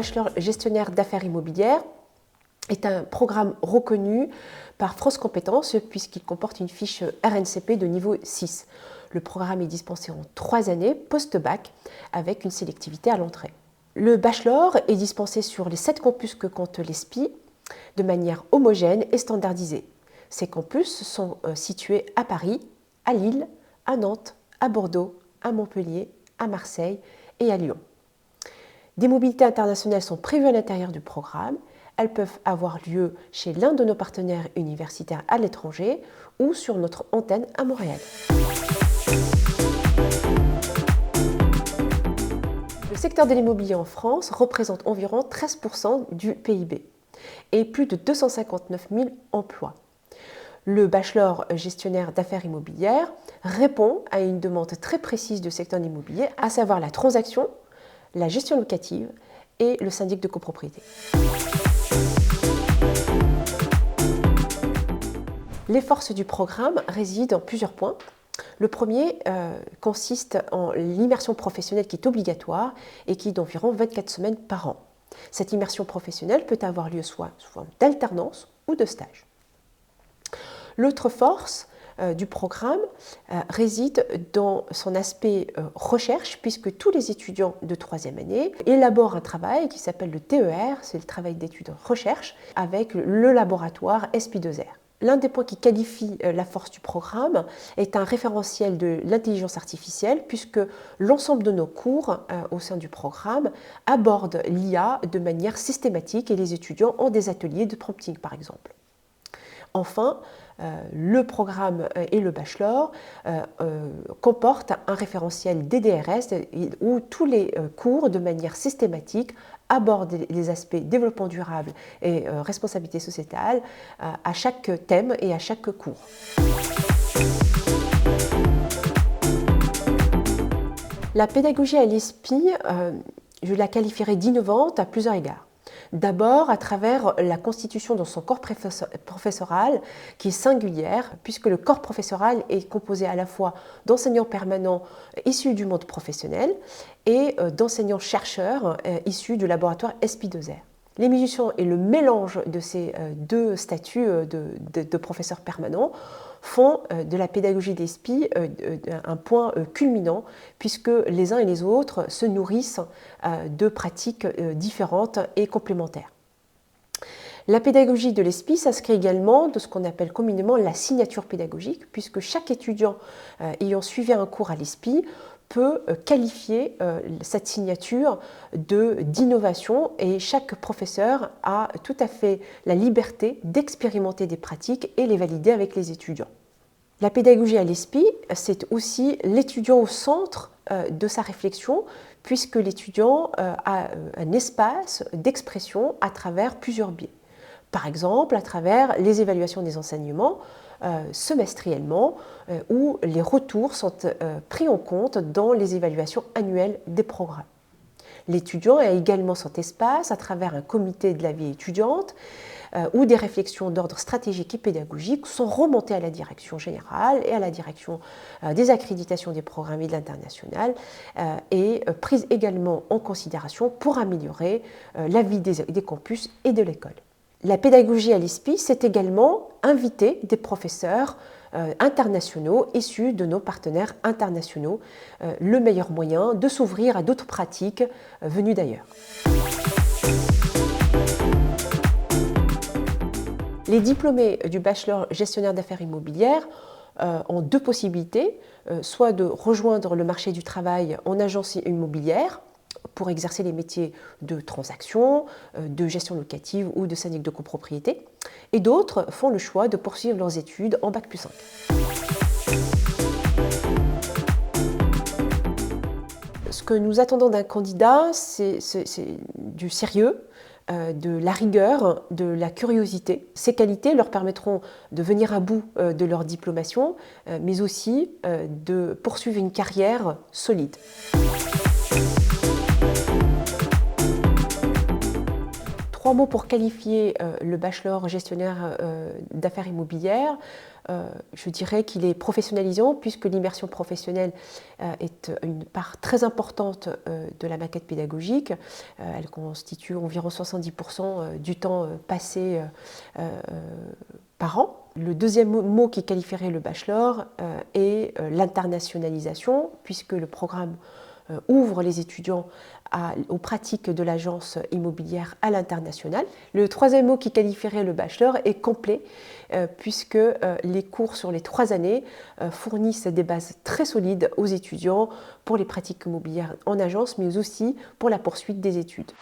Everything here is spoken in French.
bachelor gestionnaire d'affaires immobilières est un programme reconnu par France Compétences puisqu'il comporte une fiche RNCP de niveau 6. Le programme est dispensé en 3 années post-bac avec une sélectivité à l'entrée. Le bachelor est dispensé sur les 7 campus que compte l'ESPI de manière homogène et standardisée. Ces campus sont situés à Paris, à Lille, à Nantes, à Bordeaux, à Montpellier, à Marseille et à Lyon. Des mobilités internationales sont prévues à l'intérieur du programme. Elles peuvent avoir lieu chez l'un de nos partenaires universitaires à l'étranger ou sur notre antenne à Montréal. Le secteur de l'immobilier en France représente environ 13% du PIB et plus de 259 000 emplois. Le bachelor gestionnaire d'affaires immobilières répond à une demande très précise du secteur de l'immobilier, à savoir la transaction, la gestion locative et le syndic de copropriété. Les forces du programme résident en plusieurs points. Le premier consiste en l'immersion professionnelle qui est obligatoire et qui est d'environ 24 semaines par an. Cette immersion professionnelle peut avoir lieu soit sous forme d'alternance ou de stage. L'autre force du programme réside dans son aspect recherche, puisque tous les étudiants de 3e année élaborent un travail qui s'appelle le TER, c'est le travail d'études recherche, avec le laboratoire SPI2R. L'un des points qui qualifie la force du programme est un référentiel de l'intelligence artificielle, puisque l'ensemble de nos cours au sein du programme abordent l'IA de manière systématique et les étudiants ont des ateliers de prompting par exemple. Enfin, le programme et le bachelor comportent un référentiel DDRS où tous les cours de manière systématique abordent les aspects développement durable et responsabilité sociétale à chaque thème et à chaque cours. La pédagogie à l'ESPI, je la qualifierais d'innovante à plusieurs égards. D'abord, à travers la constitution de son corps professoral qui est singulière, puisque le corps professoral est composé à la fois d'enseignants permanents issus du monde professionnel et d'enseignants-chercheurs issus du laboratoire SPI2R. L'émulsion et le mélange de ces deux statuts de professeurs permanents font de la pédagogie d'ESPI un point culminant, puisque les uns et les autres se nourrissent de pratiques différentes et complémentaires. La pédagogie de l'ESPI s'inscrit également de ce qu'on appelle communément la signature pédagogique, puisque chaque étudiant ayant suivi un cours à l'ESPI peut qualifier cette signature d'innovation et chaque professeur a tout à fait la liberté d'expérimenter des pratiques et les valider avec les étudiants. La pédagogie à l'ESPI, c'est aussi l'étudiant au centre de sa réflexion, puisque l'étudiant a un espace d'expression à travers plusieurs biais. Par exemple, à travers les évaluations des enseignements, semestriellement, où les retours sont pris en compte dans les évaluations annuelles des programmes. L'étudiant a également son espace à travers un comité de la vie étudiante où des réflexions d'ordre stratégique et pédagogique sont remontées à la direction générale et à la direction des accréditations des programmes et de l'international et prises également en considération pour améliorer la vie des campus et de l'école. La pédagogie à l'ESPI, c'est également inviter des professeurs internationaux issus de nos partenaires internationaux, le meilleur moyen de s'ouvrir à d'autres pratiques venues d'ailleurs. Les diplômés du bachelor gestionnaire d'affaires immobilières ont deux possibilités, soit de rejoindre le marché du travail en agence immobilière, pour exercer les métiers de transaction, de gestion locative ou de syndic de copropriété. Et d'autres font le choix de poursuivre leurs études en Bac+5. Ce que nous attendons d'un candidat, c'est du sérieux, de la rigueur, de la curiosité. Ces qualités leur permettront de venir à bout de leur diplomation, mais aussi de poursuivre une carrière solide. 3 mots pour qualifier le bachelor gestionnaire d'affaires immobilières. Je dirais qu'il est professionnalisant puisque l'immersion professionnelle est une part très importante de la maquette pédagogique. Elle constitue environ 70% du temps passé par an. Le deuxième mot qui qualifierait le bachelor est l'internationalisation, puisque le programme ouvre les étudiants aux pratiques de l'agence immobilière à l'international. Le troisième mot qui qualifierait le bachelor est complet, puisque les cours sur les 3 années fournissent des bases très solides aux étudiants pour les pratiques immobilières en agence, mais aussi pour la poursuite des études.